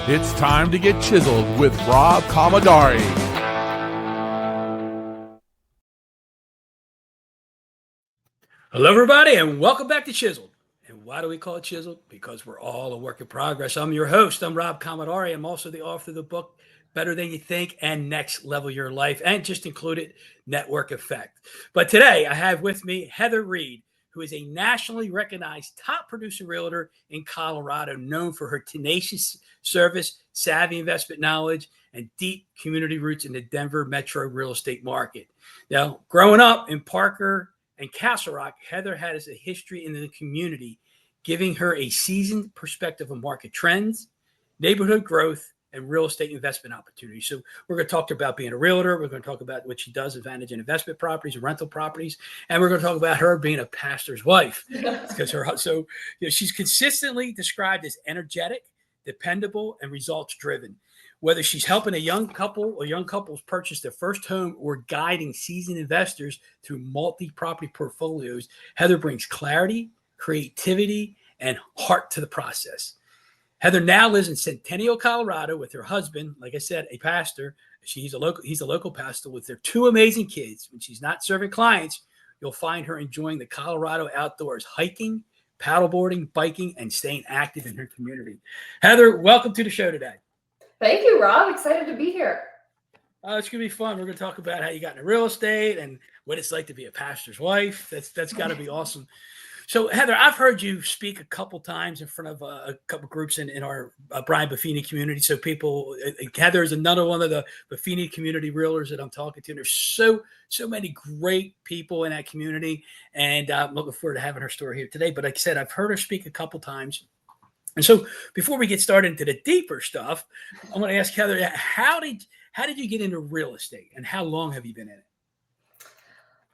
It's time to get chiseled with Rob Commodari. Hello, everybody, and welcome back to Chiseled. And why do we call it Chiseled? Because we're all a work in progress. I'm your host. I'm Rob Commodari. I'm also the author of the book, Better Than You Think and Next Level Your Life, and just included Network Effect. But today I have with me Heather Reed, who is a nationally recognized top producer realtor in Colorado, known for her tenacious service, savvy investment knowledge, and deep community roots in the Denver metro real estate market. Now, growing up in Parker and Castle Rock, Heather has a history in the community, giving her a seasoned perspective of market trends, neighborhood growth, and real estate investment opportunities. So we're going to talk about being a realtor. We're going to talk about what she does, advantage in investment properties and rental properties. And we're going to talk about her being a pastor's wife. Because she's consistently described as energetic, dependable, and results driven. Whether she's helping a young couple or young couples purchase their first home or guiding seasoned investors through multi-property portfolios, Heather brings clarity, creativity, and heart to the process. Heather now lives in Centennial, Colorado with her husband, like I said, a pastor. He's a local pastor with their two amazing kids. When she's not serving clients, you'll find her enjoying the Colorado outdoors, hiking, paddleboarding, biking, and staying active in her community. Heather, welcome to the show today. Thank you, Rob. Excited to be here. It's going to be fun. We're going to talk about how you got into real estate and what it's like to be a pastor's wife. That's got to be awesome. So, Heather, I've heard you speak a couple times in front of a couple groups in our Brian Buffini community. So Heather is another one of the Buffini community realtors that I'm talking to. And there's so many great people in that community. And I'm looking forward to having her story here today. But like I said, I've heard her speak a couple times. And so before we get started into the deeper stuff, I want to ask Heather, how did you get into real estate and how long have you been in it?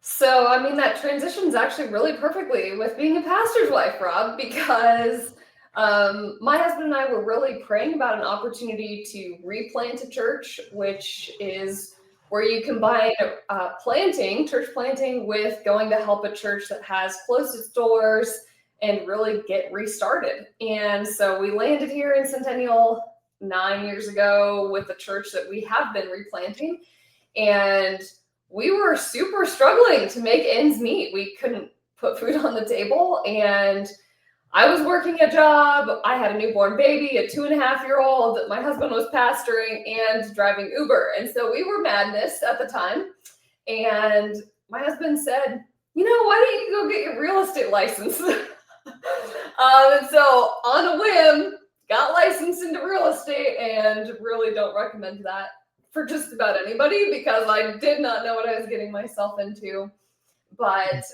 So, that transitions actually really perfectly with being a pastor's wife, Rob, because my husband and I were really praying about an opportunity to replant a church, which is where you combine church planting with going to help a church that has closed its doors and really get restarted. And so we landed here in Centennial 9 years ago with a church that we have been replanting. And we were super struggling to make ends meet. We couldn't put food on the table. And I was working a job. I had a newborn baby, a 2.5-year-old that my husband was pastoring and driving Uber. And so we were madness at the time. And my husband said, why don't you go get your real estate license? And so on a whim, got licensed into real estate and really don't recommend that for just about anybody because I did not know what I was getting myself into. But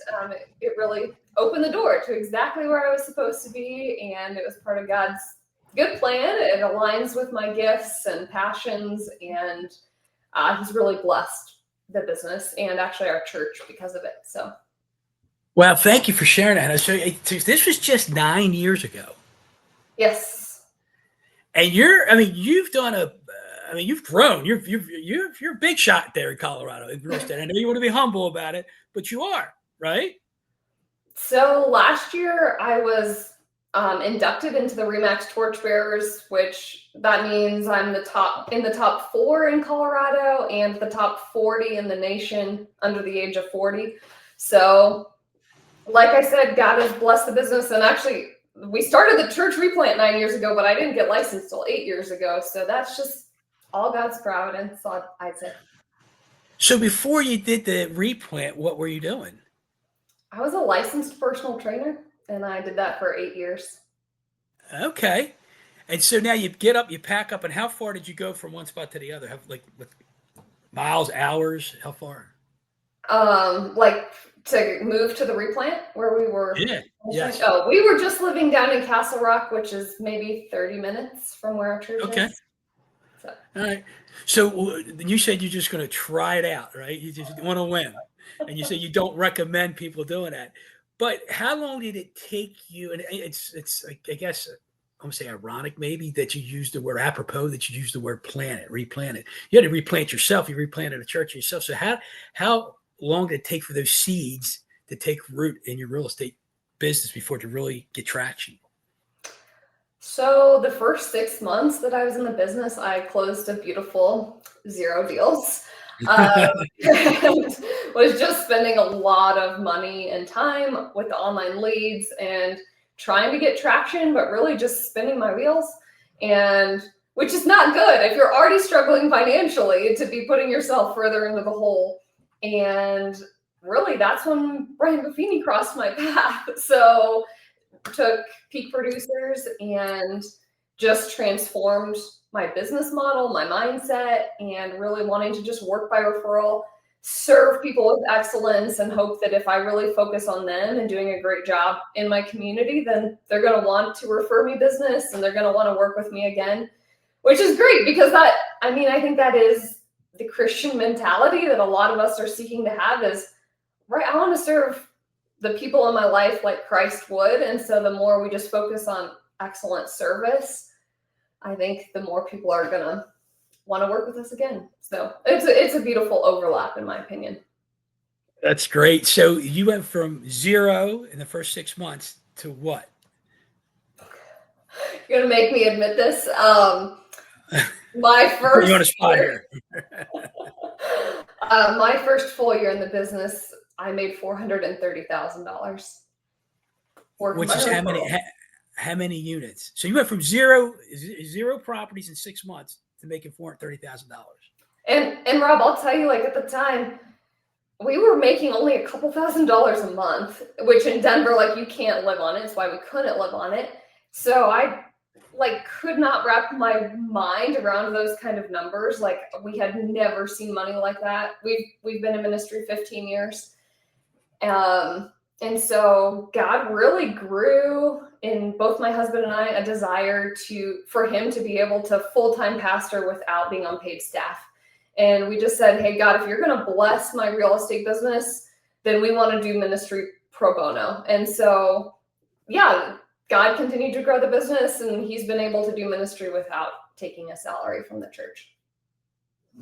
it really opened the door to exactly where I was supposed to be. And it was part of God's good plan. It aligns with my gifts and passions. And he's really blessed the business and actually our church because of it. So. Well, thank you for sharing that. So this was just 9 years ago. Yes. And you've done you've grown. You're a big shot there in Colorado in real estate. I know you want to be humble about it, but you are, right? So last year I was inducted into the REMAX Torchbearers, which that means I'm in the top 4 in Colorado and the top 40 in the nation under the age of 40. So like I said, God has blessed the business. And actually, we started the church replant 9 years ago, but I didn't get licensed till 8 years ago. So that's just all God's providence, I'd say. So before you did the replant, what were you doing? I was a licensed personal trainer, and I did that for 8 years. Okay. And so now you get up, you pack up, and how far did you go from one spot to the other? With miles, hours? How far? To move to the replant where we were. Yeah. Yes. Oh, we were just living down in Castle Rock, which is maybe 30 minutes from where our church is. So. All right. So you said you're just going to try it out, right? You just want to win. And you say you don't recommend people doing that. But how long did it take you? And it's I guess, I'm going to say ironic maybe that you used the word apropos, that you used the word replant it. You had to replant yourself. You replanted a church yourself. So how long did it take for those seeds to take root in your real estate business before to really get traction? So the first 6 months that I was in the business, I closed a beautiful 0 deals. And was just spending a lot of money and time with the online leads and trying to get traction, but really just spinning my wheels. And which is not good if you're already struggling financially to be putting yourself further into the hole. And really, that's when Brian Buffini crossed my path. So took peak producers and just transformed my business model, my mindset, and really wanting to just work by referral, serve people with excellence, and hope that if I really focus on them and doing a great job in my community, then they're going to want to refer me business and they're going to want to work with me again, which is great because I think that is the Christian mentality that a lot of us are seeking to have is, right, I want to serve the people in my life like Christ would. And so the more we just focus on excellent service, I think the more people are going to want to work with us again. So it's a beautiful overlap, in my opinion. That's great. So you went from 0 in the first 6 months to what? You're going to make me admit this. My first You're on a spot here. My first full year in the business, I made $430,000. Which is how many units? So you went from zero properties in 6 months to making $430,000. And Rob, I'll tell you, like at the time, we were making only a couple $1,000s a month, which in Denver, like you can't live on it. It's why we couldn't live on it. So I could not wrap my mind around those kind of numbers. Like we had never seen money like that. We've been in ministry 15 years. And so God really grew in both my husband and I a desire for him to be able to full-time pastor without being on paid staff. And we just said, hey, God, if you're going to bless my real estate business, then we want to do ministry pro bono. And so, yeah, God continued to grow the business and he's been able to do ministry without taking a salary from the church.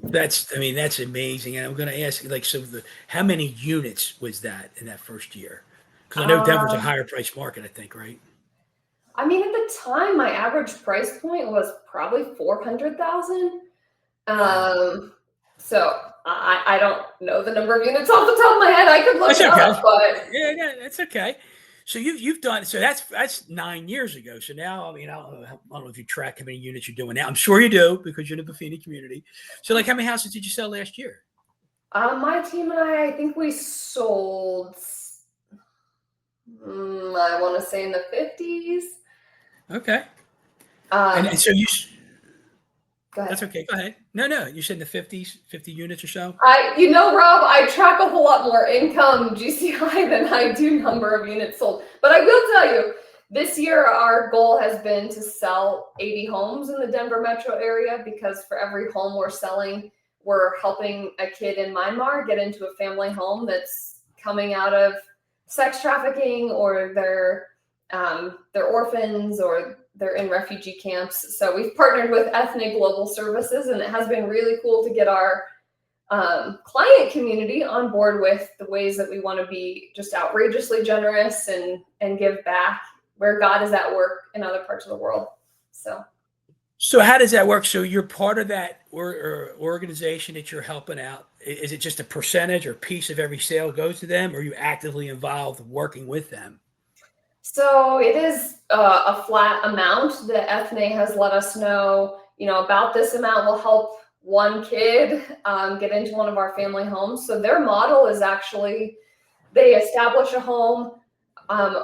That's amazing. And I'm going to ask, how many units was that in that first year? Because I know Denver's a higher price market, I think, right? I mean, at the time, my average price point was probably $400,000. So I don't know the number of units off the top of my head. I could look it up, but yeah, that's okay. So you've done, so that's 9 years ago. So now, I don't know if you track how many units you're doing now. I'm sure you do because you're in the Buffini community. So how many houses did you sell last year? My team and I think we sold, I want to say in the 50s. Okay. And so you, go ahead. That's okay. Go ahead. No, you said in the 50s, 50 units or so? Rob, I track a whole lot more income GCI than I do number of units sold. But I will tell you, this year our goal has been to sell 80 homes in the Denver metro area because for every home we're selling, we're helping a kid in Myanmar get into a family home that's coming out of sex trafficking or they're orphans or they're in refugee camps. So we've partnered with Ethnic Global Services, and it has been really cool to get our client community on board with the ways that we want to be just outrageously generous and give back where God is at work in other parts of the world. So how does that work? So you're part of that or organization that you're helping out. Is it just a percentage or piece of every sale goes to them, or are you actively involved working with them? So it is a flat amount. The Ethne has let us know, about this amount will help one kid get into one of our family homes. So their model is actually they establish a home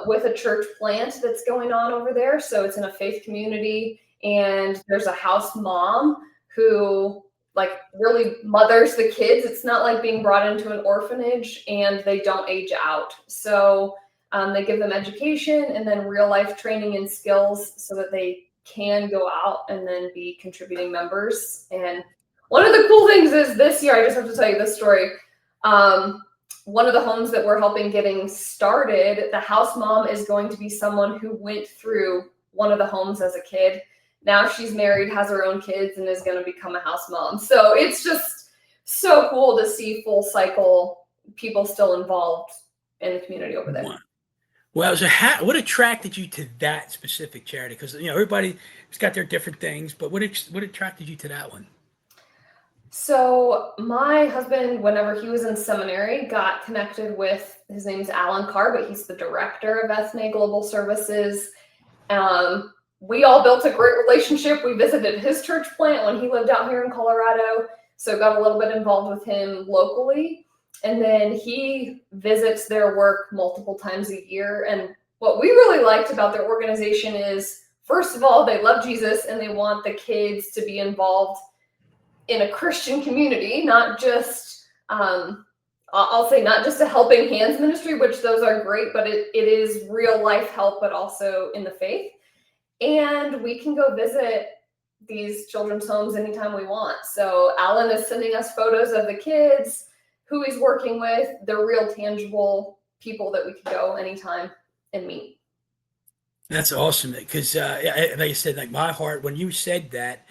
with a church plant that's going on over there. So it's in a faith community, and there's a house mom who really mothers the kids. It's not like being brought into an orphanage, and they don't age out. So they give them education and then real life training and skills so that they can go out and then be contributing members. And one of the cool things is this year, I just have to tell you this story. One of the homes that we're helping getting started, the house mom is going to be someone who went through one of the homes as a kid. Now she's married, has her own kids, and is going to become a house mom. So it's just so cool to see full cycle people still involved in the community over there. Well, so what attracted you to that specific charity? Because everybody's got their different things, but what attracted you to that one? So my husband, whenever he was in seminary, got connected with, his name's Alan Carr, but he's the director of Ethne Global Services. We all built a great relationship. We visited his church plant when he lived out here in Colorado, so got a little bit involved with him locally. And then he visits their work multiple times a year. And what we really liked about their organization is, first of all, they love Jesus and they want the kids to be involved in a Christian community, not just, I'll say not just a helping hands ministry, which those are great, but it is real life help, but also in the faith. And we can go visit these children's homes anytime we want. So Alan is sending us photos of the kids, who he's working with. They're real tangible people that we can go anytime and meet. That's awesome. Because like I said, like my heart, when you said that,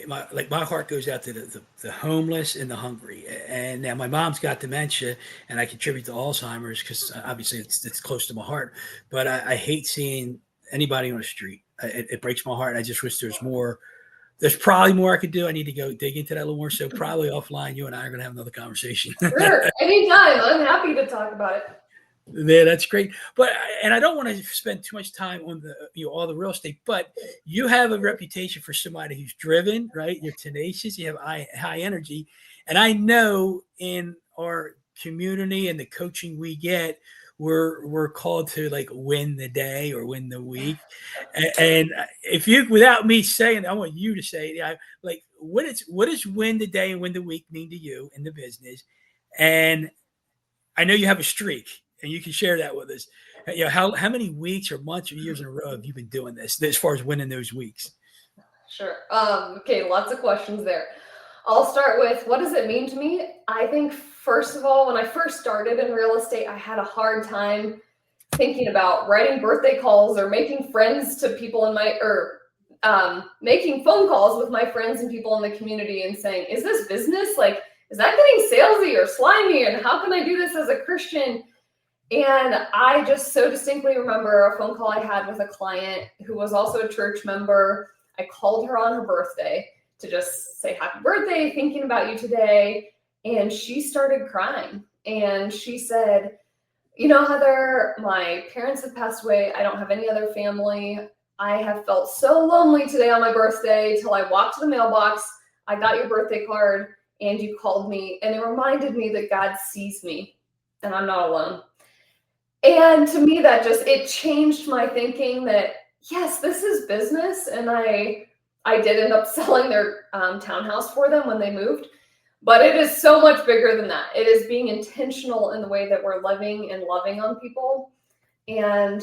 my heart goes out to the homeless and the hungry. And now my mom's got dementia, and I contribute to Alzheimer's because obviously it's close to my heart. But I hate seeing anybody on the street. It breaks my heart. I just wish there's more. There's probably more I could do. I need to go dig into that a little more. So probably offline, you and I are going to have another conversation. Sure, anytime. I'm happy to talk about it. Yeah, that's great. And I don't want to spend too much time on all the real estate, but you have a reputation for somebody who's driven, right? You're tenacious, you have high energy. And I know in our community and the coaching we get, we're called to like win the day or win the week. And if you, without me saying, I want you to say, like, what does win the day and win the week mean to you in the business? And I know you have a streak, and you can share that with us. How many weeks or months or years in a row have you been doing this as far as winning those weeks? Sure. Okay, lots of questions there. I'll start with, what does it mean to me? I think, first of all, when I first started in real estate, I had a hard time thinking about writing birthday calls or making friends to people in my, or making phone calls with my friends and people in the community and saying, is this business? Like, is that getting salesy or slimy? And how can I do this as a Christian? And I just so distinctly remember a phone call I had with a client who was also a church member. I called her on her birthday to just say, happy birthday, thinking about you today. And she started crying. And she said, Heather, my parents have passed away. I don't have any other family. I have felt so lonely today on my birthday till I walked to the mailbox. I got your birthday card and you called me. And it reminded me that God sees me and I'm not alone. And to me, that it changed my thinking that, yes, this is business. And I did end up selling their townhouse for them when they moved. But it is so much bigger than that. It is being intentional in the way that we're living and loving on people. And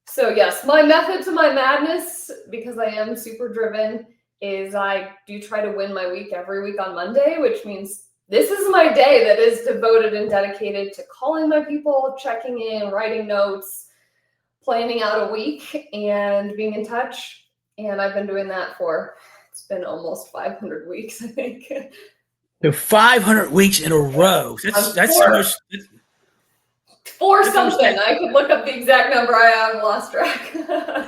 so, yes, my method to my madness, because I am super driven, is I do try to win my week every week on Monday, which means this is my day that is devoted and dedicated to calling my people, checking in, writing notes, planning out a week, and being in touch. And I've been doing that it's been almost 500 weeks, I think. So 500 weeks in a row. That's for something. I could look up the exact number. I have lost track.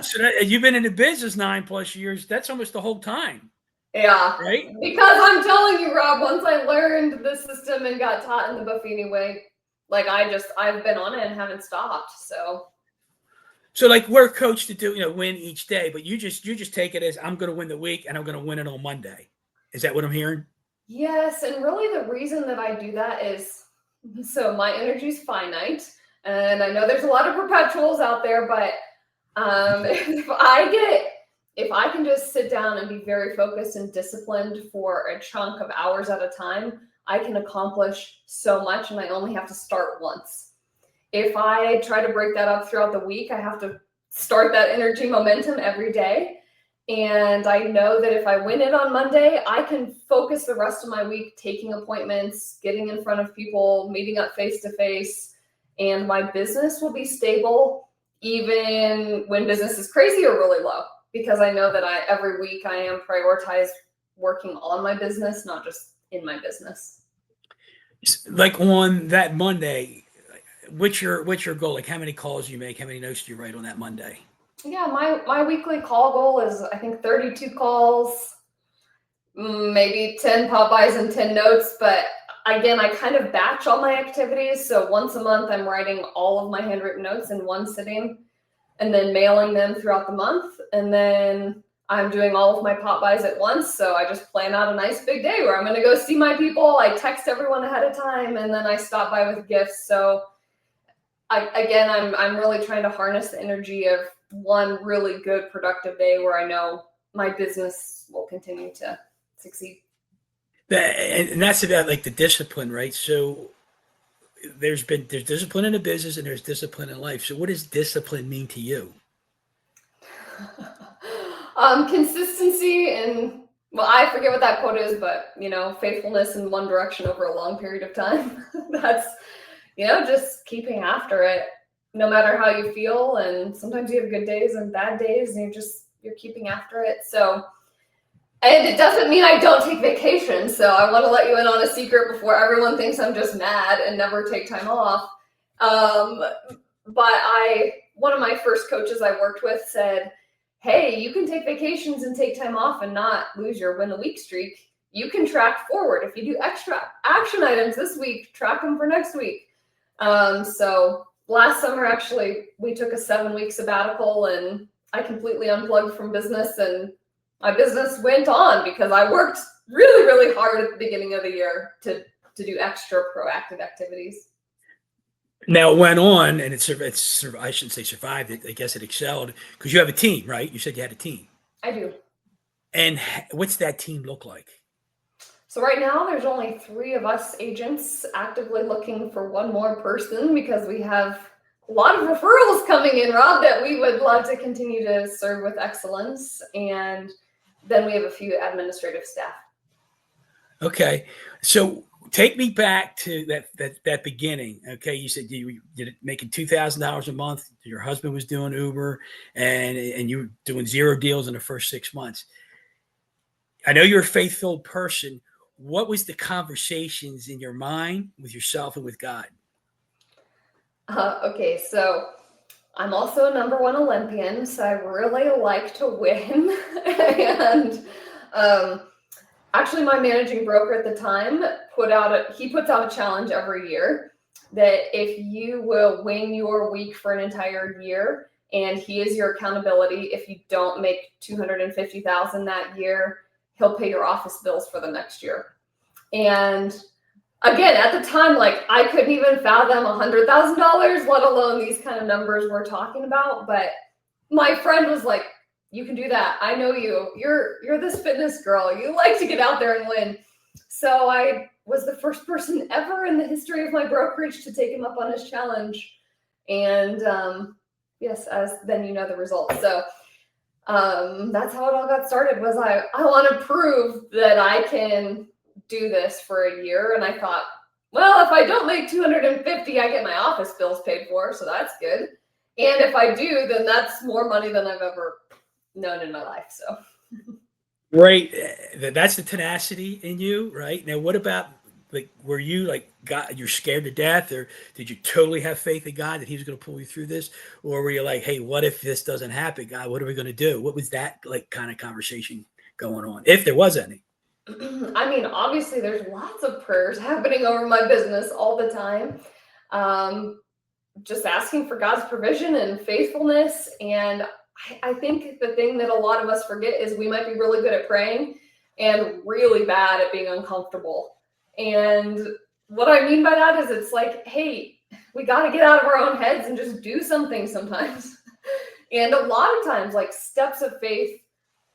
So you've been in the business 9+ years. That's almost the whole time. Yeah. Right? Because I'm telling you, Rob, once I learned the system and got taught in the Buffini way, like I've been on it and haven't stopped. So like we're coached to do, win each day, but you just take it as I'm going to win the week and I'm going to win it on Monday. Is that what I'm hearing? Yes. And really the reason that I do that is, so my energy is finite. And I know there's a lot of perpetuals out there, but if I can just sit down and be very focused and disciplined for a chunk of hours at a time, I can accomplish so much, and I only have to start once. If I try to break that up throughout the week, I have to start that energy momentum every day. And I know that if I win it on Monday, I can focus the rest of my week taking appointments, getting in front of people, meeting up face-to-face, and my business will be stable even when business is crazy or really low. Because I know that every week I am prioritized working on my business, not just in my business. Like on that Monday, what's your goal? Like how many calls do you make? How many notes do you write on that Monday? Yeah, my weekly call goal is, I think, 32 calls, maybe 10 pop-bys and 10 notes. But again, I kind of batch all my activities. So once a month, I'm writing all of my handwritten notes in one sitting and then mailing them throughout the month. And then I'm doing all of my pop-bys at once. So I just plan out a nice big day where I'm going to go see my people. I text everyone ahead of time, and then I stop by with gifts. So I'm really trying to harness the energy of one really good productive day where I know my business will continue to succeed. And that's about like the discipline, right? So there's discipline in a business and there's discipline in life. So what does discipline mean to you? Consistency and, well, I forget what that quote is, but faithfulness in one direction over a long period of time. That's, just keeping after it, no matter how you feel. And sometimes you have good days and bad days, and you're keeping after it. So, and it doesn't mean I don't take vacation. So I want to let you in on a secret before everyone thinks I'm just mad and never take time off. But one of my first coaches I worked with said, hey, you can take vacations and take time off and not lose your win a week streak. You can track forward. If you do extra action items this week, track them for next week. So last summer, actually, we took a 7-week sabbatical, and I completely unplugged from business, and my business went on because I worked really, really hard at the beginning of the year to do extra proactive activities. Now it went on, and it's I shouldn't say survived. I guess it excelled because you have a team, right? You said you had a team. I do. And what's that team look like? So right now there's only 3 of us agents actively looking for one more person because we have a lot of referrals coming in, Rob, that we would love to continue to serve with excellence. And then we have a few administrative staff. Okay. So take me back to that beginning. Okay. You said you did it making $2,000 a month. Your husband was doing Uber and you were doing 0 deals in the first 6 months. I know you're a faith-filled person. What was the conversations in your mind with yourself and with God? Okay, so I'm also a #1 Olympian, so I really like to win. And actually, my managing broker at the time puts out a challenge every year that if you will win your week for an entire year, and he is your accountability, if you don't make $250,000 that year, he'll pay your office bills for the next year. And again, at the time, like, I couldn't even fathom $100,000, let alone these kind of numbers we're talking about. But my friend was like, you can do that. I know you. You're this fitness girl. You like to get out there and win. So I was the first person ever in the history of my brokerage to take him up on his challenge. And yes, then the results. So that's how it all got started. Was I want to prove that I can do this for a year. And I thought, well, if I don't make $250, I get my office bills paid for, so that's good. And if I do, then that's more money than I've ever known in my life. So right, that's the tenacity in you, right? Now what about, like, were you like, God, you're scared to death, or did you totally have faith in God that he was going to pull you through this? Or were you like, hey, what if this doesn't happen, God? What are we going to do? What was that like kind of conversation going on, if there was any? I mean, obviously there's lots of prayers happening over my business all the time. Just asking for God's provision and faithfulness. And I think the thing that a lot of us forget is we might be really good at praying and really bad at being uncomfortable. And what I mean by that is it's like, hey, we got to get out of our own heads and just do something sometimes. And a lot of times, like, steps of faith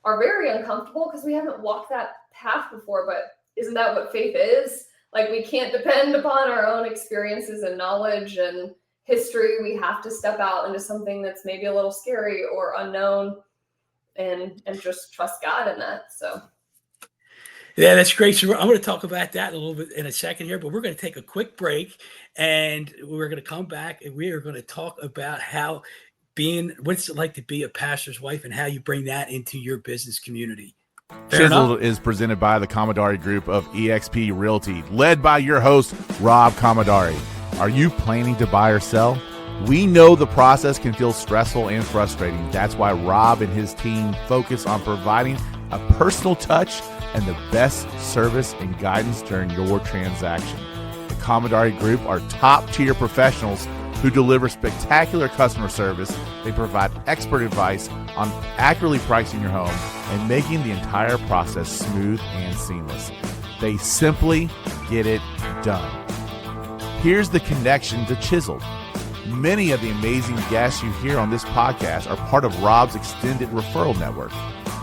are very uncomfortable because we haven't walked that path before. But isn't that what faith is? Like, we can't depend upon our own experiences and knowledge and history. We have to step out into something that's maybe a little scary or unknown and just trust God in that. So yeah, that's great. So I'm going to talk about that a little bit in a second here, but we're going to take a quick break and we're going to come back and we are going to talk about what's it like to be a pastor's wife and how you bring that into your business community. Chiseled is presented by the Commodari Group of eXp Realty, led by your host, Rob Commodari. Are you planning to buy or sell? We know the process can feel stressful and frustrating. That's why Rob and his team focus on providing a personal touch and the best service and guidance during your transaction. The Commodari Group are top-tier professionals who deliver spectacular customer service. They provide expert advice on accurately pricing your home and making the entire process smooth and seamless. They simply get it done. Here's the connection to Chiseled. Many of the amazing guests you hear on this podcast are part of Rob's extended referral network.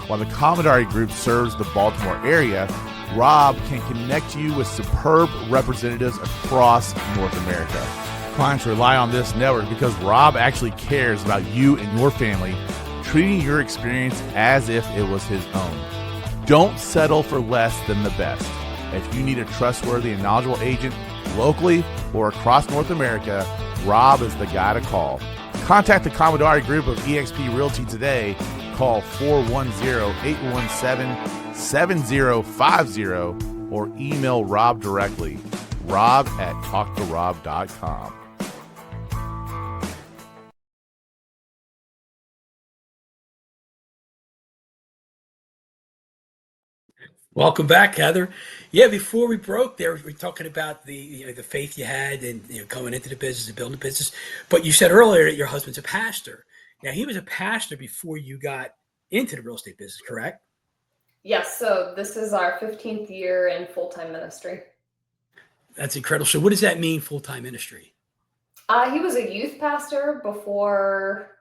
While the Commodari Group serves the Baltimore area, Rob can connect you with superb representatives across North America. Clients rely on this network because Rob actually cares about you and your family, treating your experience as if it was his own. Don't settle for less than the best. If you need a trustworthy and knowledgeable agent locally or across North America, Rob is the guy to call. Contact the Commodari Group of eXp Realty today. Call 410-817-7050 or email Rob directly, rob@talktorob.com. Welcome back, Heather. Yeah, before we broke there, we were talking about the faith you had and coming into the business and building a business. But you said earlier that your husband's a pastor. Now, he was a pastor before you got into the real estate business, correct? Yes. So this is our 15th year in full-time ministry. That's incredible. So what does that mean, full-time ministry? He was a youth pastor before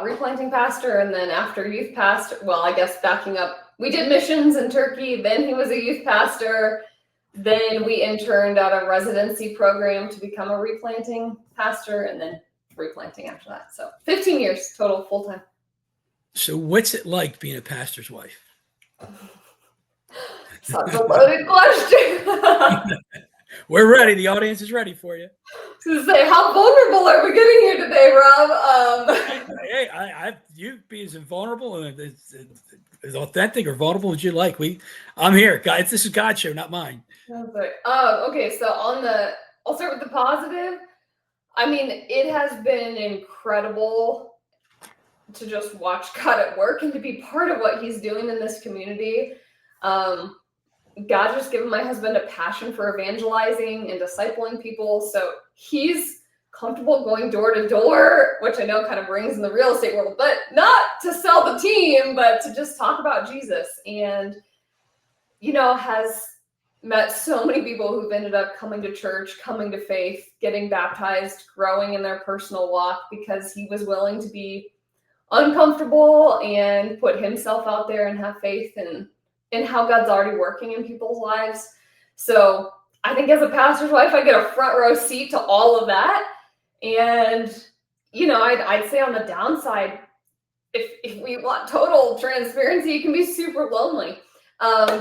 replanting pastor, and then after youth pastor, well, I guess backing up, we did missions in Turkey, then he was a youth pastor, then we interned at a residency program to become a replanting pastor, and then replanting after that. So 15 years total full-time. So what's it like being a pastor's wife? That's a loaded question. We're ready. The audience is ready for you. To say, how vulnerable are we getting here today, Rob? Hey, you be as vulnerable and as authentic or vulnerable as you like. I'm here, guys. This is God's show, not mine. Okay, so I'll start with the positive. I mean, it has been incredible to just watch God at work and to be part of what he's doing in this community. God just given my husband a passion for evangelizing and discipling people. So he's comfortable going door to door, which I know kind of brings in the real estate world, but not to sell the team, but to just talk about Jesus. And, has met so many people who've ended up coming to church, coming to faith, getting baptized, growing in their personal walk because he was willing to be uncomfortable and put himself out there and have faith in how God's already working in people's lives. So I think as a pastor's wife, I get a front row seat to all of that. And, I'd say on the downside, if we want total transparency, it can be super lonely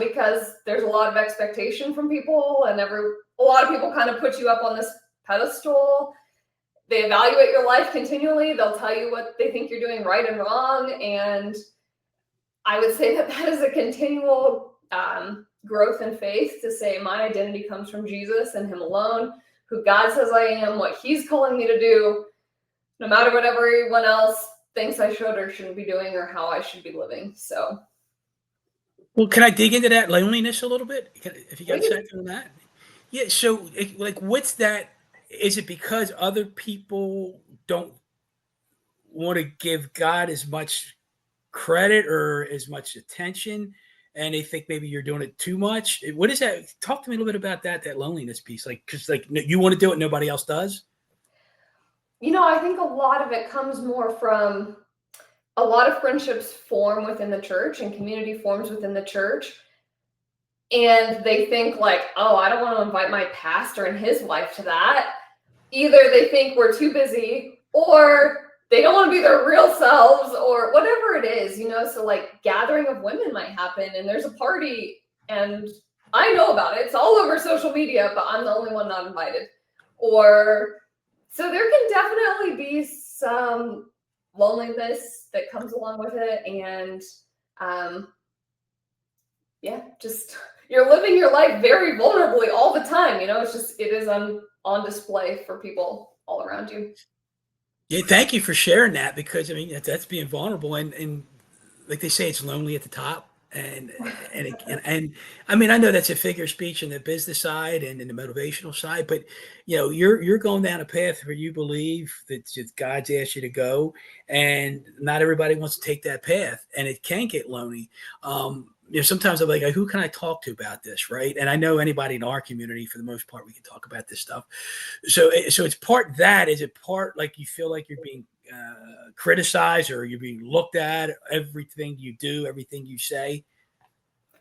because there's a lot of expectation from people, and a lot of people kind of put you up on this pedestal. They evaluate your life continually. They'll tell you what they think you're doing right and wrong. And I would say that is a continual growth in faith to say my identity comes from Jesus and him alone, who God says I am, what he's calling me to do, no matter what everyone else thinks I should or shouldn't be doing or how I should be living. So. Well, can I dig into that loneliness a little bit? If you got a second on that? Yeah. So what's that? Is it because other people don't want to give God as much credit or as much attention, and they think maybe you're doing it too much? What is that? Talk to me a little bit about that loneliness piece. Because you want to do it, nobody else does. I think a lot of it comes more from a lot of friendships form within the church and community forms within the church. And they think oh, I don't want to invite my pastor and his wife to that. Either they think we're too busy or they don't want to be their real selves or whatever it is, so gathering of women might happen and there's a party and I know about it. It's all over social media, but I'm the only one not invited. So there can definitely be some loneliness that comes along with it. And just you're living your life very vulnerably all the time. It is on display for people all around you. Yeah, thank you for sharing that, because I mean that's being vulnerable, and like they say, it's lonely at the top, and I mean, I know that's a figure of speech in the business side and in the motivational side, but you're going down a path where you believe that God's asked you to go, and not everybody wants to take that path, and it can get lonely. Sometimes I'm like, who can I talk to about this, right? And I know anybody in our community, for the most part, we can talk about this stuff. So it's part that. Is it part like you feel like you're being criticized, or you're being looked at, everything you do, everything you say?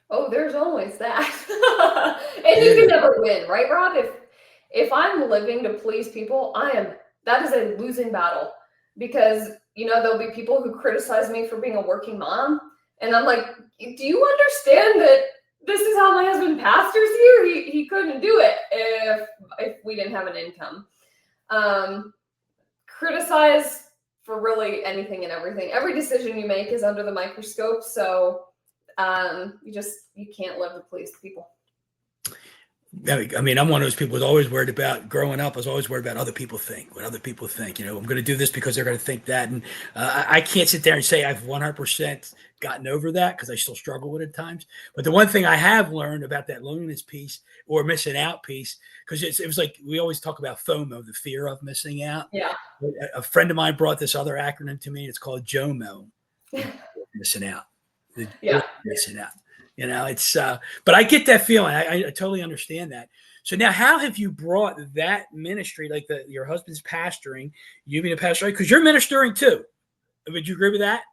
Oh, there's always that. And you can never win, right, Rob? If I'm living to please people, that is a losing battle, because there'll be people who criticize me for being a working mom, and I'm like, do you understand that this is how my husband pastors here? He couldn't do it if we didn't have an income. Criticize for really anything and everything. Every decision you make is under the microscope, so you can't live to please people. I mean, I'm one of those people who's always worried about, growing up, I was always worried about what other people think. I'm going to do this because they're going to think that. And I can't sit there and say I've 100% gotten over that, because I still struggle with it at times. But the one thing I have learned about that loneliness piece, or missing out piece, because it was like, we always talk about FOMO, the fear of missing out. Yeah. A friend of mine brought this other acronym to me. It's called JOMO, missing out. Yeah. Missing out. It's but I get that feeling. I totally understand that. So now, how have you brought that ministry, like your husband's pastoring, you being a pastor, right? Because you're ministering too. Would you agree with that?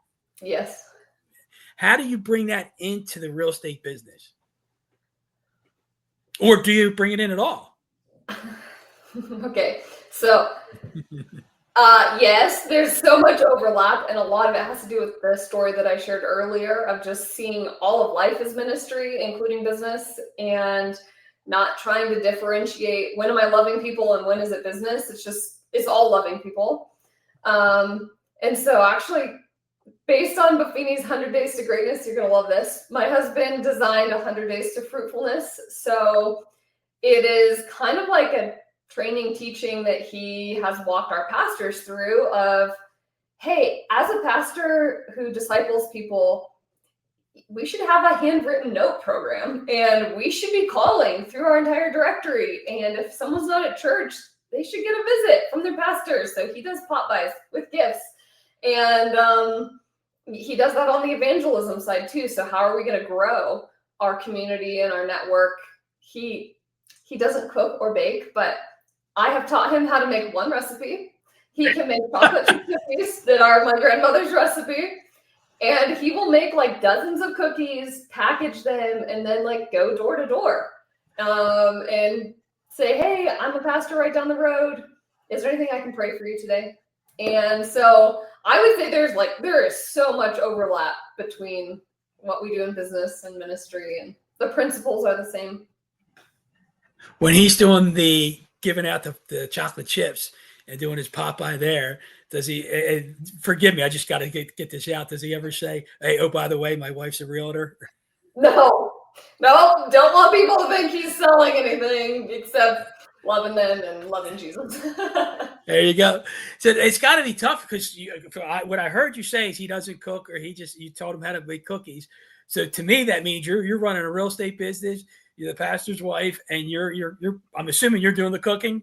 Yes. How do you bring that into the real estate business? Or do you bring it in at all? Okay. So, yes, there's so much overlap, and a lot of it has to do with the story that I shared earlier of just seeing all of life as ministry, including business, and not trying to differentiate when am I loving people and when is it business. It's all loving people. And so actually, based on Buffini's 100 Days to Greatness, you're going to love this. My husband designed 100 Days to Fruitfulness. So it is kind of like a training, teaching that he has walked our pastors through of, hey, as a pastor who disciples people, we should have a handwritten note program, and we should be calling through our entire directory. And if someone's not at church, they should get a visit from their pastor. So he does pop-bys with gifts. And he does that on the evangelism side too. So how are we going to grow our community and our network? He doesn't cook or bake, but I have taught him how to make one recipe. He can make chocolate chip cookies that are my grandmother's recipe. And he will make like dozens of cookies, package them, and then like go door to door and say, hey, I'm a pastor right down the road. Is there anything I can pray for you today? And so I would say there is so much overlap between what we do in business and ministry, and the principles are the same. When he's doing the giving out the chocolate chips and doing his Popeye there, does he, forgive me, I just got to get this out. Does he ever say, hey, oh, by the way, my wife's a realtor? No, don't want people to think he's selling anything except loving them and loving Jesus. There you go. So it's got to be tough, because what I heard you say is he doesn't cook, or you told him how to make cookies. So to me, that means you're running a real estate business. You're the pastor's wife, and you're I'm assuming you're doing the cooking.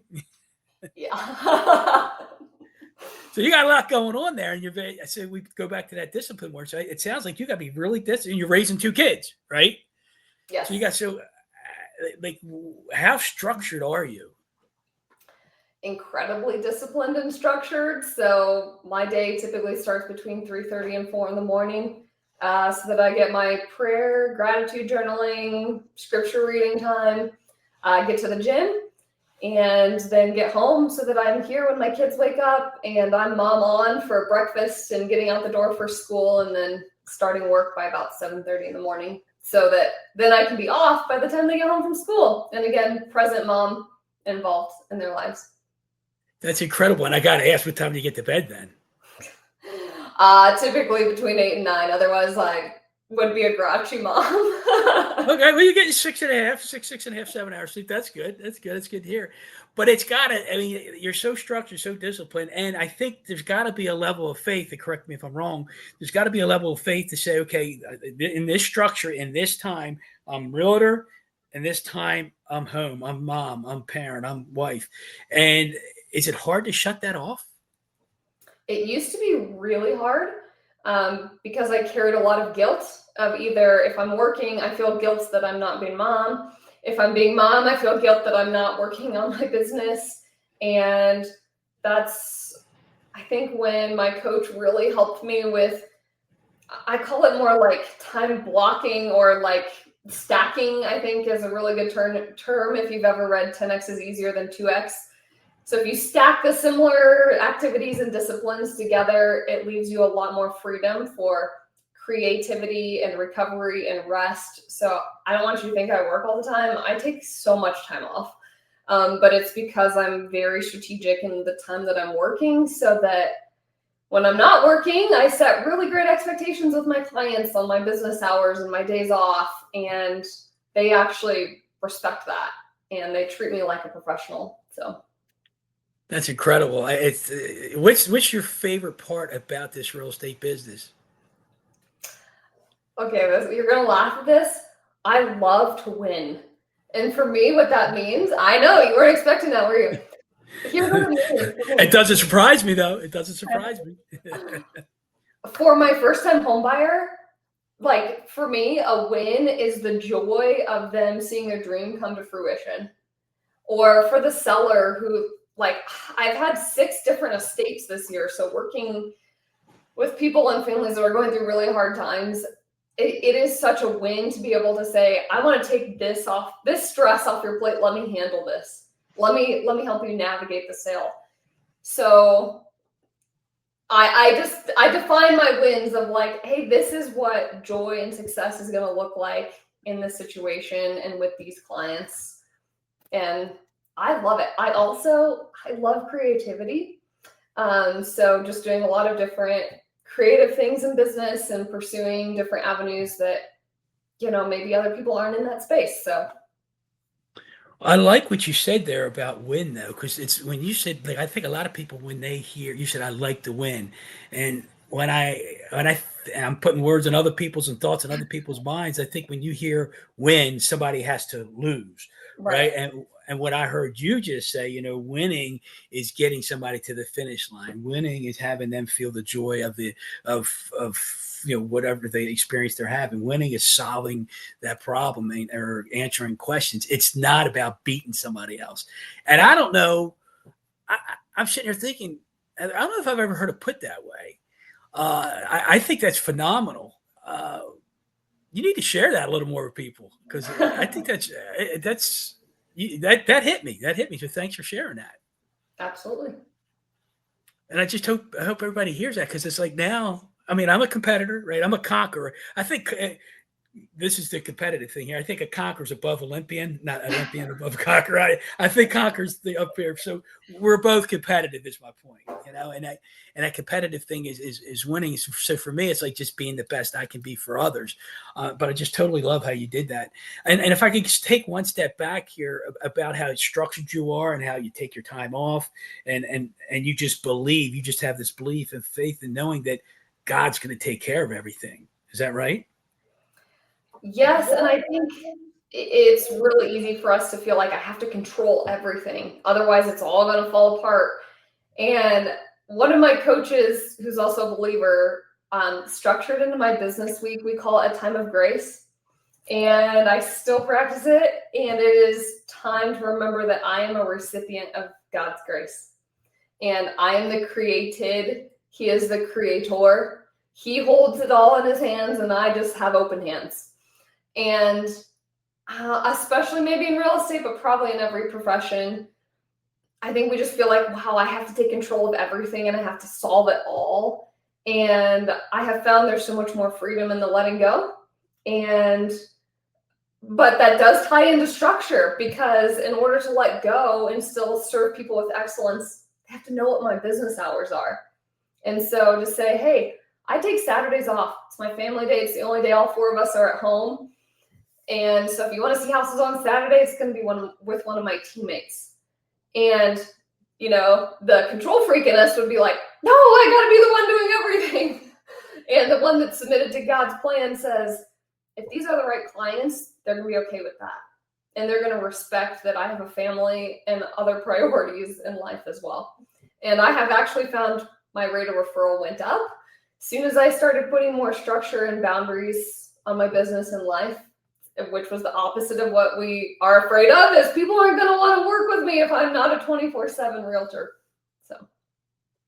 Yeah. So you got a lot going on there, and so we go back to that discipline work. So it sounds like you got to be really disciplined. You're raising 2 kids, right? Yes. So like, how structured are you? Incredibly disciplined and structured. So my day typically starts between 3:30 and 4 in the morning, so that I get my prayer, gratitude journaling, scripture reading time. I get to the gym, and then get home so that I'm here when my kids wake up, and I'm mom on for breakfast and getting out the door for school, and then starting work by about 7:30 in the morning, so that then I can be off by the time they get home from school. And again, present mom involved in their lives. That's incredible. And I got to ask, what time do you get to bed then? Typically between 8 and 9. Otherwise, would be a grouchy mom. Okay, well, you're getting 6.5, 7 hours sleep. That's good. That's good. It's good to hear. But it's got to, I mean, you're so structured, so disciplined. And I think there's got to be a level of faith, and correct me if I'm wrong, there's got to be a level of faith to say, okay, in this structure, in this time, I'm realtor, and this time I'm home, I'm mom, I'm parent, I'm wife. And is it hard to shut that off? It used to be really hard because I carried a lot of guilt of either if I'm working, I feel guilt that I'm not being mom. If I'm being mom, I feel guilt that I'm not working on my business. And that's, I think, when my coach really helped me with, I call it more like time blocking or like stacking, I think is a really good term if you've ever read 10x is easier than 2x. So if you stack the similar activities and disciplines together, it leaves you a lot more freedom for creativity and recovery and rest. So I don't want you to think I work all the time. I take so much time off, but it's because I'm very strategic in the time that I'm working, so that when I'm not working, I set really great expectations with my clients on my business hours and my days off, and they actually respect that and they treat me like a professional. So That's incredible. It's what's your favorite part about this real estate business? okay, you're gonna laugh at this. I love to win, and for me, what that means, I know you weren't expecting that, were you? Here's what it means. It doesn't surprise me, though. It doesn't surprise me. For my first-time home buyer, like for me, a win is the joy of them seeing their dream come to fruition. Or for the seller who, like, I've had 6 different estates this year. So working with people and families that are going through really hard times, it is such a win to be able to say, I want to take this stress off your plate. Let me handle this. Let me help you navigate the sale. So I define my wins of like, hey, this is what joy and success is going to look like in this situation and with these clients. And I love it. I love creativity. So just doing a lot of different creative things in business and pursuing different avenues that, maybe other people aren't in that space. So I like what you said there about win, though, because it's when you said, like, I think a lot of people, when they hear you said, I like to win. And when I'm putting words in other people's and thoughts in other people's minds, I think when you hear win, somebody has to lose. Right. And what I heard you just say, winning is getting somebody to the finish line. Winning is having them feel the joy of whatever the experience they're having. Winning is solving that problem or answering questions. It's not about beating somebody else. And I don't know. I'm sitting here thinking, I don't know if I've ever heard it put that way. I think that's phenomenal. You need to share that a little more with people, because I think that hit me. That hit me. So thanks for sharing that. absolutely. And I hope everybody hears that, because it's like now, I mean, I'm a competitor, right? I'm a conqueror. I think this is the competitive thing here. I think a conqueror's above Olympian, not Olympian above conqueror. I think conqueror's the up there. So we're both competitive, is my point, and that competitive thing is winning. So for me, it's like just being the best I can be for others. But I just totally love how you did that. And if I could just take one step back here about how structured you are and how you take your time off, and you just believe, you just have this belief and faith in knowing that God's going to take care of everything. Is that right? Yes, and I think it's really easy for us to feel like I have to control everything. Otherwise, it's all going to fall apart. And one of my coaches, who's also a believer, structured into my business week, we call it a time of grace. And I still practice it. And it is time to remember that I am a recipient of God's grace. And I am the created. He is the creator. He holds it all in his hands, and I just have open hands. And especially maybe in real estate, but probably in every profession, I think we just feel like, wow, I have to take control of everything and I have to solve it all. And I have found there's so much more freedom in the letting go. But that does tie into structure, because in order to let go and still serve people with excellence, I have to know what my business hours are. And so to say, hey, I take Saturdays off. It's my family day. It's the only day all four of us are at home. And so if you want to see houses on Saturday, it's going to be with one of my teammates. And, you know, the control freak in us would be like, no, I got to be the one doing everything. And the one that's submitted to God's plan says, if these are the right clients, they're going to be okay with that. And they're going to respect that I have a family and other priorities in life as well. And I have actually found my rate of referral went up. As soon as I started putting more structure and boundaries on my business and life, which was the opposite of what we are afraid of, is people aren't going to want to work with me if I'm not a 24/7 realtor. So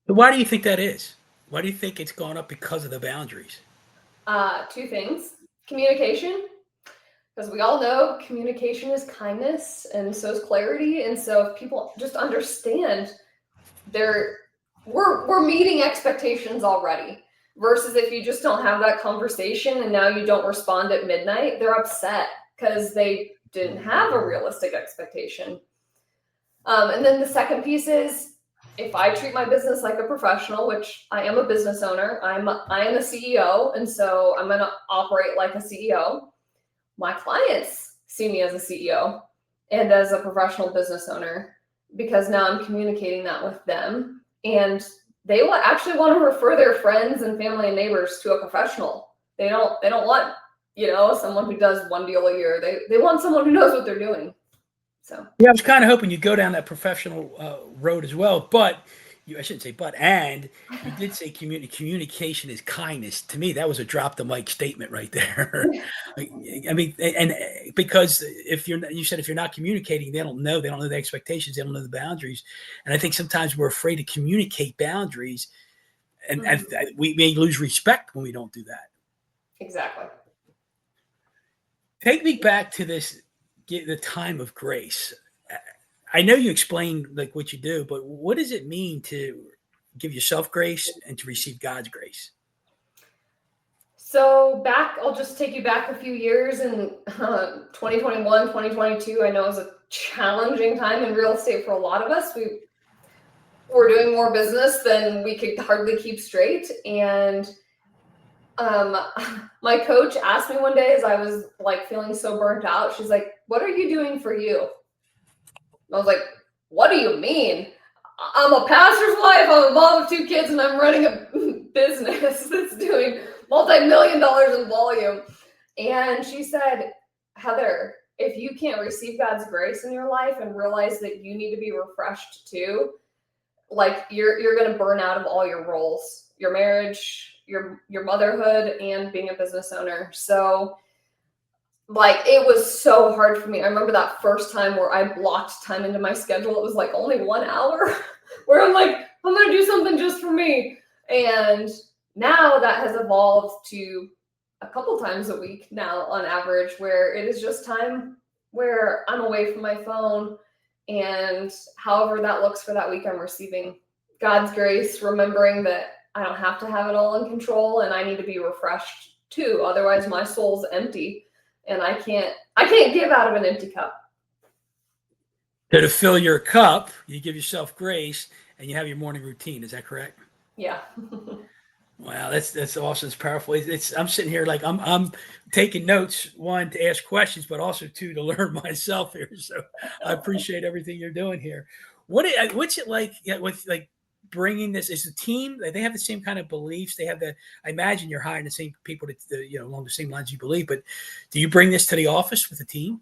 Why do you think that is? Why do you think it's gone up because of the boundaries? Two things. Communication, because we all know communication is kindness and so is clarity. And so if people just understand we're meeting expectations already, versus if you just don't have that conversation and now you don't respond at midnight, they're upset because they didn't have a realistic expectation. And then the second piece is, if I treat my business like a professional, which I am a business owner, I am a CEO, and so I'm going to operate like a CEO. My clients see me as a CEO and as a professional business owner, because now I'm communicating that with them, and they will actually want to refer their friends and family and neighbors to a professional. They don't want, you know, someone who does one deal a year. They want someone who knows what they're doing. So yeah, I was kind of hoping you'd go down that professional road as well, but I shouldn't say but, and you did say communication is kindness. To me, that was a drop the mic statement right there. I mean, and because you said if you're not communicating, they don't know the expectations, they don't know the boundaries. And I think sometimes we're afraid to communicate boundaries, and we may lose respect when we don't do that. Exactly. Take me back to the time of grace. I know you explained like what you do, but what does it mean to give yourself grace and to receive God's grace? So I'll just take you back a few years in 2021, 2022. I know it was a challenging time in real estate for a lot of us. We were doing more business than we could hardly keep straight. And my coach asked me one day, as I was like feeling so burnt out, she's like, "What are you doing for you?" I was like, "What do you mean? I'm a pastor's wife, I'm a mom of 2 kids, and I'm running a business that's doing multi-million dollars in volume." And she said, "Heather, if you can't receive God's grace in your life and realize that you need to be refreshed too, like you're going to burn out of all your roles, your marriage, your motherhood, and being a business owner." So like, it was so hard for me. I remember that first time where I blocked time into my schedule. It was like only 1 hour where I'm like, I'm going to do something just for me. And now that has evolved to a couple times a week now on average, where it is just time where I'm away from my phone. And however that looks for that week, I'm receiving God's grace, remembering that I don't have to have it all in control, and I need to be refreshed too. Otherwise my soul's empty. And I can't give out of an empty cup. So to fill your cup, you give yourself grace and you have your morning routine. Is that correct? Yeah. Wow, that's awesome. It's powerful. I'm sitting here like I'm taking notes, one, to ask questions, but also two, to learn myself here. So I appreciate everything you're doing here. What's it like with like bringing this? Is the team, they have the same kind of beliefs? I imagine you're hiring the same people along the same lines you believe, but do you bring this to the office with the team?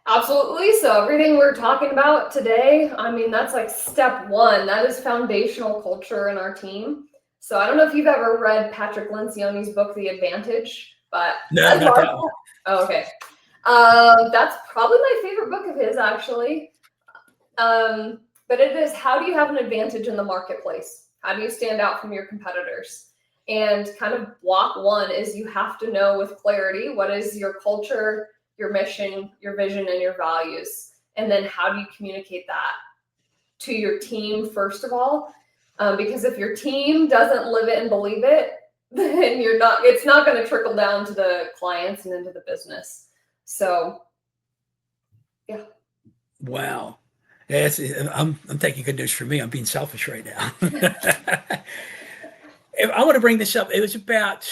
Absolutely. So everything we're talking about today, I mean, that's like step one. That is foundational culture in our team. So I don't know if you've ever read Patrick Lencioni's book, The Advantage, but no, not that one. Oh, okay. That's probably my favorite book of his, actually. But it is, how do you have an advantage in the marketplace? How do you stand out from your competitors? And kind of block one is, you have to know with clarity what is your culture, your mission, your vision, and your values. And then how do you communicate that to your team, first of all? Because if your team doesn't live it and believe it, then it's not going to trickle down to the clients and into the business. So, yeah. Wow. I'm taking good news for me. I'm being selfish right now. I want to bring this up. It was about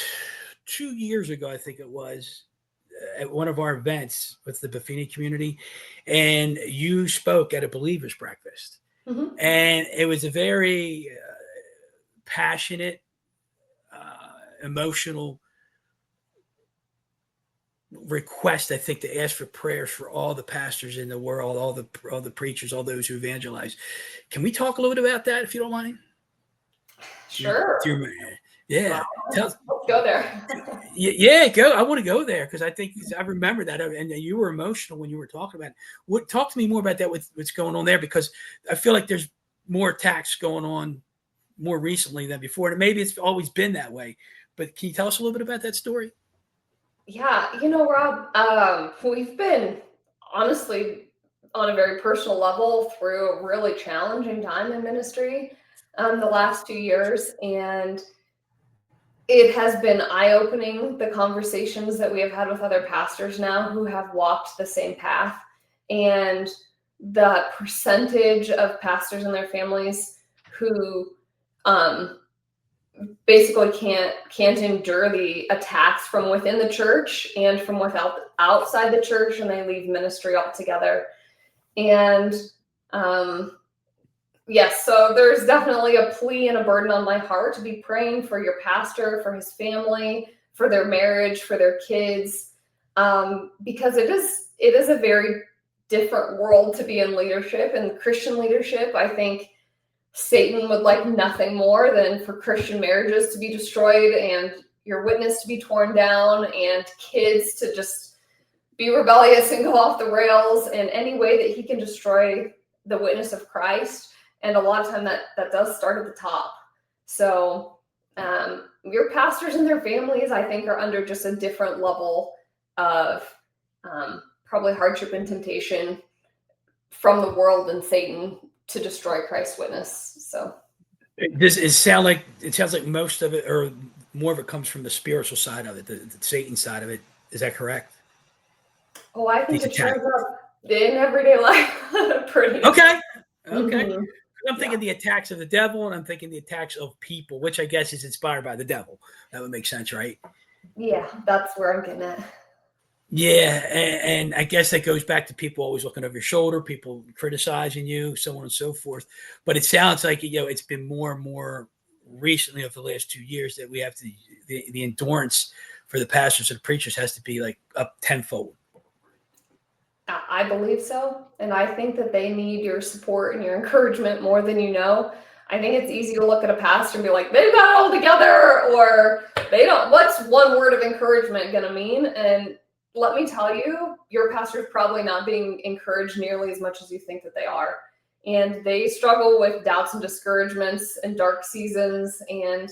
2 years ago, I think it was, at one of our events with the Buffini community, and you spoke at a believers breakfast, and it was a very passionate, emotional request, I think, to ask for prayers for all the pastors in the world, all the preachers, all those who evangelize. Can we talk a little bit about that, if you don't mind? Sure. Yeah. Let's go there. Yeah, go. I want to go there because I remember that, and you were emotional when you were talking about it. Talk to me more about that. What's going on there? Because I feel like there's more attacks going on more recently than before, and maybe it's always been that way. But can you tell us a little bit about that story? Yeah, Rob, we've been honestly on a very personal level through a really challenging time in ministry the last 2 years, and it has been eye-opening, the conversations that we have had with other pastors now who have walked the same path, and the percentage of pastors and their families who basically can't endure the attacks from within the church and from outside the church, and they leave ministry altogether. And yes, so there's definitely a plea and a burden on my heart to be praying for your pastor, for his family, for their marriage, for their kids, because it is a very different world to be in leadership and Christian leadership. I think Satan would like nothing more than for Christian marriages to be destroyed and your witness to be torn down and kids to just be rebellious and go off the rails in any way that he can destroy the witness of Christ. And a lot of time that does start at the top. So your pastors and their families, I think, are under just a different level of probably hardship and temptation from the world and Satan to destroy Christ's witness. So it sounds like most of it, or more of it, comes from the spiritual side of it, the Satan side of it. Is that correct? Oh, I think it shows up in everyday life. Pretty. Okay. Mm-hmm. I'm thinking the attacks of the devil, and I'm thinking the attacks of people, which I guess is inspired by the devil. That would make sense, right? Yeah, that's where I'm getting at. Yeah, and I guess that goes back to people always looking over your shoulder, people criticizing you, so on and so forth. But it sounds like it's been more and more recently over the last 2 years that we have the endurance for the pastors and preachers has to be like up tenfold. I believe so. And I think that they need your support and your encouragement more than you know. I think it's easy to look at a pastor and be like, they've got it all together, or they don't. What's one word of encouragement going to mean? And let me tell you, your pastor's probably not being encouraged nearly as much as you think that they are. And they struggle with doubts and discouragements and dark seasons. And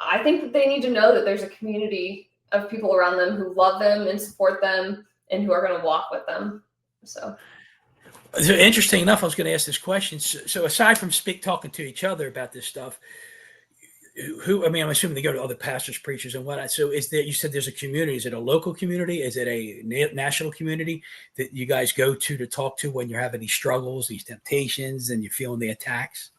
I think that they need to know that there's a community of people around them who love them and support them and who are going to walk with them. So interesting enough, I was going to ask this question. So aside from talking to each other about this stuff, I'm assuming they go to other pastors, preachers, and whatnot. So you said there's a community. Is it a local community? Is it a national community that you guys go to talk to when you're having these struggles, these temptations, and you're feeling the attacks?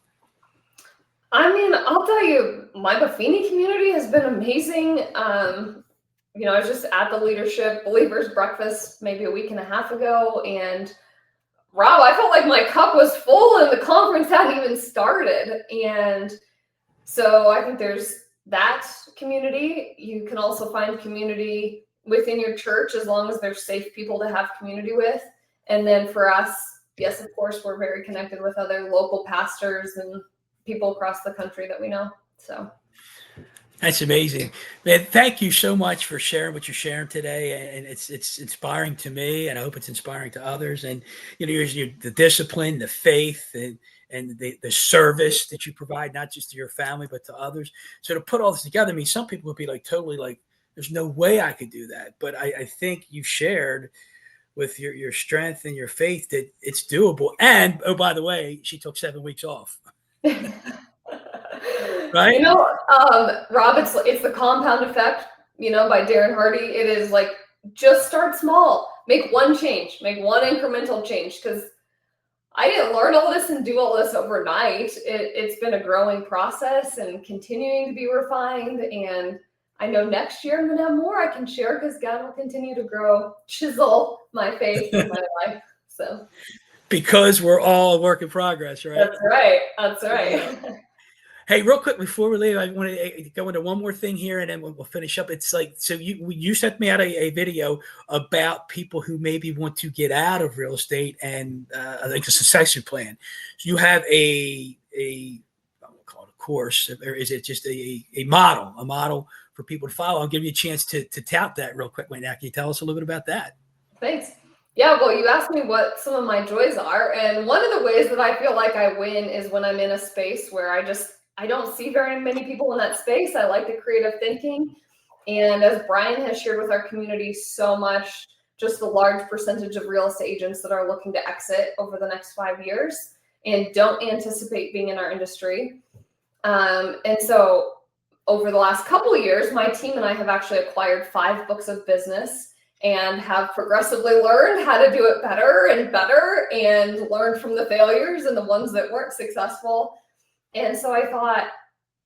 I'll tell you, my Buffini community has been amazing. I was just at the leadership believers breakfast maybe a week and a half ago, and Rob, I felt like my cup was full and the conference hadn't even started. And so I think there's that community. You can also find community within your church as long as there's safe people to have community with. And then for us, yes, of course, we're very connected with other local pastors and people across the country that we know. So that's amazing, man. Thank you so much for sharing what you're sharing today, and it's inspiring to me, and I hope it's inspiring to others. And the discipline, the faith, and the service that you provide, not just to your family but to others. So to put all this together, some people would be like totally like, there's no way I could do that. But I think you shared with your strength and your faith that it's doable. And oh, by the way, she took 7 weeks off. Right? Rob, it's the compound effect, by Darren Hardy. It is like, just start small, make one change, make one incremental change. Because I didn't learn all this and do all this overnight. It's been a growing process and continuing to be refined. And I know next year I'm going to have more I can share because God will continue to chisel my faith in my life. So, because we're all a work in progress, right? That's right. That's right. Hey, real quick before we leave, I want to go into one more thing here, and then we'll finish up. It's like, so you sent me out a video about people who maybe want to get out of real estate, and I think a succession plan. So you have I won't call it a course, or is it just a model for people to follow? I'll give you a chance to tout that real quick right now. Can you tell us a little bit about that? Thanks. Yeah, well, you asked me what some of my joys are, and one of the ways that I feel like I win is when I'm in a space where I don't see very many people in that space. I like the creative thinking. And as Brian has shared with our community so much, just the large percentage of real estate agents that are looking to exit over the next 5 years and don't anticipate being in our industry. And so over the last couple of years, my team and I have actually acquired 5 books of business and have progressively learned how to do it better and learned from the failures and the ones that weren't successful. And so I thought,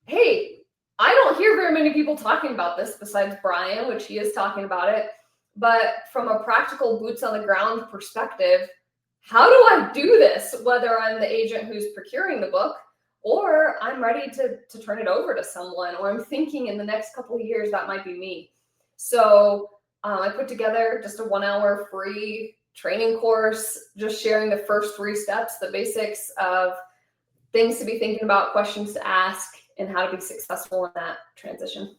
hey, I don't hear very many people talking about this besides Brian, which he is talking about it. But from a practical boots on the ground perspective, how do I do this? Whether I'm the agent who's procuring the book or I'm ready to turn it over to someone, or I'm thinking in the next couple of years that might be me. So I put together just a 1-hour free training course, just sharing the first 3 steps, the basics of things to be thinking about, questions to ask, and how to be successful in that transition.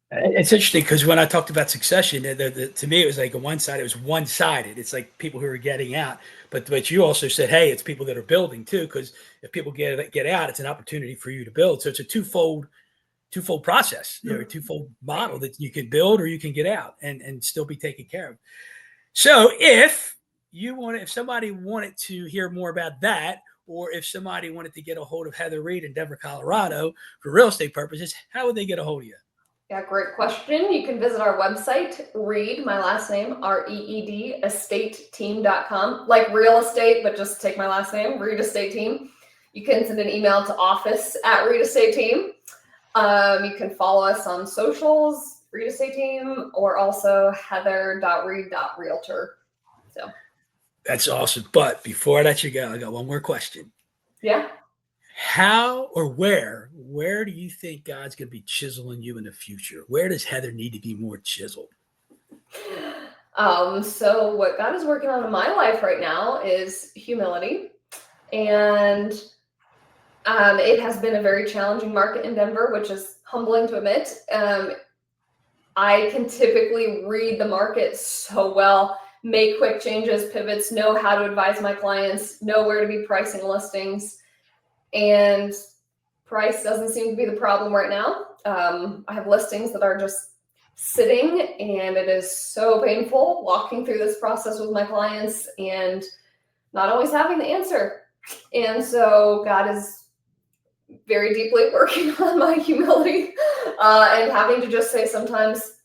It's interesting because when I talked about succession, to me, it was like it was one-sided. It's like people who are getting out. But you also said, hey, it's people that are building too, because if people get out, it's an opportunity for you to build. So it's a twofold process, a twofold model that you can build or you can get out and still be taken care of. So if somebody wanted to hear more about that, or if somebody wanted to get a hold of Heather Reed in Denver, Colorado for real estate purposes, how would they get a hold of you? Yeah, great question. You can visit our website, Reed, my last name, REED, estateteam.com, like real estate, but just take my last name, Reed Estate Team. You can send an email to office@Reed Estate Team. You can follow us on socials, Reed Estate Team, or also heather.reed.realtor. So that's awesome. But before I let you go, I got one more question. Yeah. How or where do you think God's going to be chiseling you in the future? Where does Heather need to be more chiseled? So what God is working on in my life right now is humility. And it has been a very challenging market in Denver, which is humbling to admit. I can typically read the market so well, make quick changes, pivots, know how to advise my clients, know where to be pricing listings. And price doesn't seem to be the problem right now. I have listings that are just sitting, and it is so painful walking through this process with my clients and not always having the answer. And so God is very deeply working on my humility and having to just say sometimes,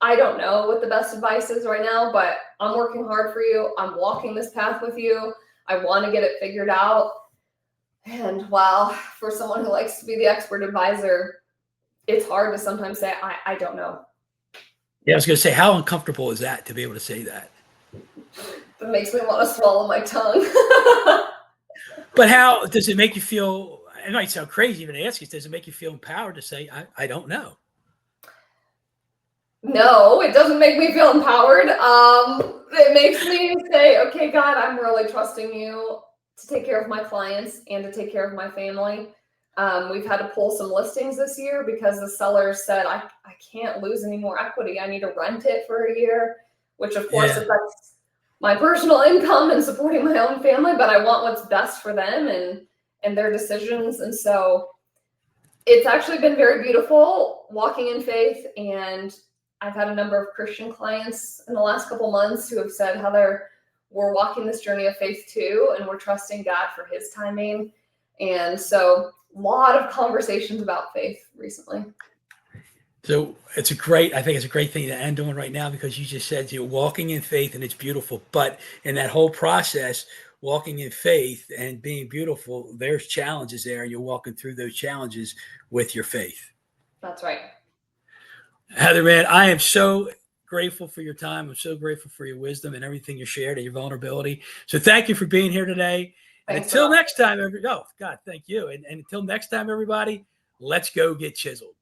I don't know what the best advice is right now, but I'm working hard for you. I'm walking this path with you. I want to get it figured out. And while for someone who likes to be the expert advisor, it's hard to sometimes say, I don't know. Yeah, I was going to say, how uncomfortable is that to be able to say that? It makes me want to swallow my tongue. But how does it make you feel? It might sound crazy even to ask you, does it make you feel empowered to say, I don't know? No, it doesn't make me feel empowered. It makes me say, okay, God, I'm really trusting you to take care of my clients and to take care of my family. We've had to pull some listings this year because the seller said, I can't lose any more equity. I need to rent it for a year, which of course affects my personal income and supporting my own family, but I want what's best for them and their decisions. And so it's actually been very beautiful walking in faith. And I've had a number of Christian clients in the last couple months who have said, Heather, we're walking this journey of faith too, and we're trusting God for his timing. And so a lot of conversations about faith recently. So I think it's a great thing to end on right now, because you just said you're walking in faith and it's beautiful. But in that whole process, walking in faith and being beautiful, there's challenges there, and you're walking through those challenges with your faith. That's right. Heather, man, I am so grateful for your time. I'm so grateful for your wisdom and everything you shared and your vulnerability. So thank you for being here today. And Thanks until a lot. next time, oh, God, thank you. And until next time, everybody, let's go get chiseled.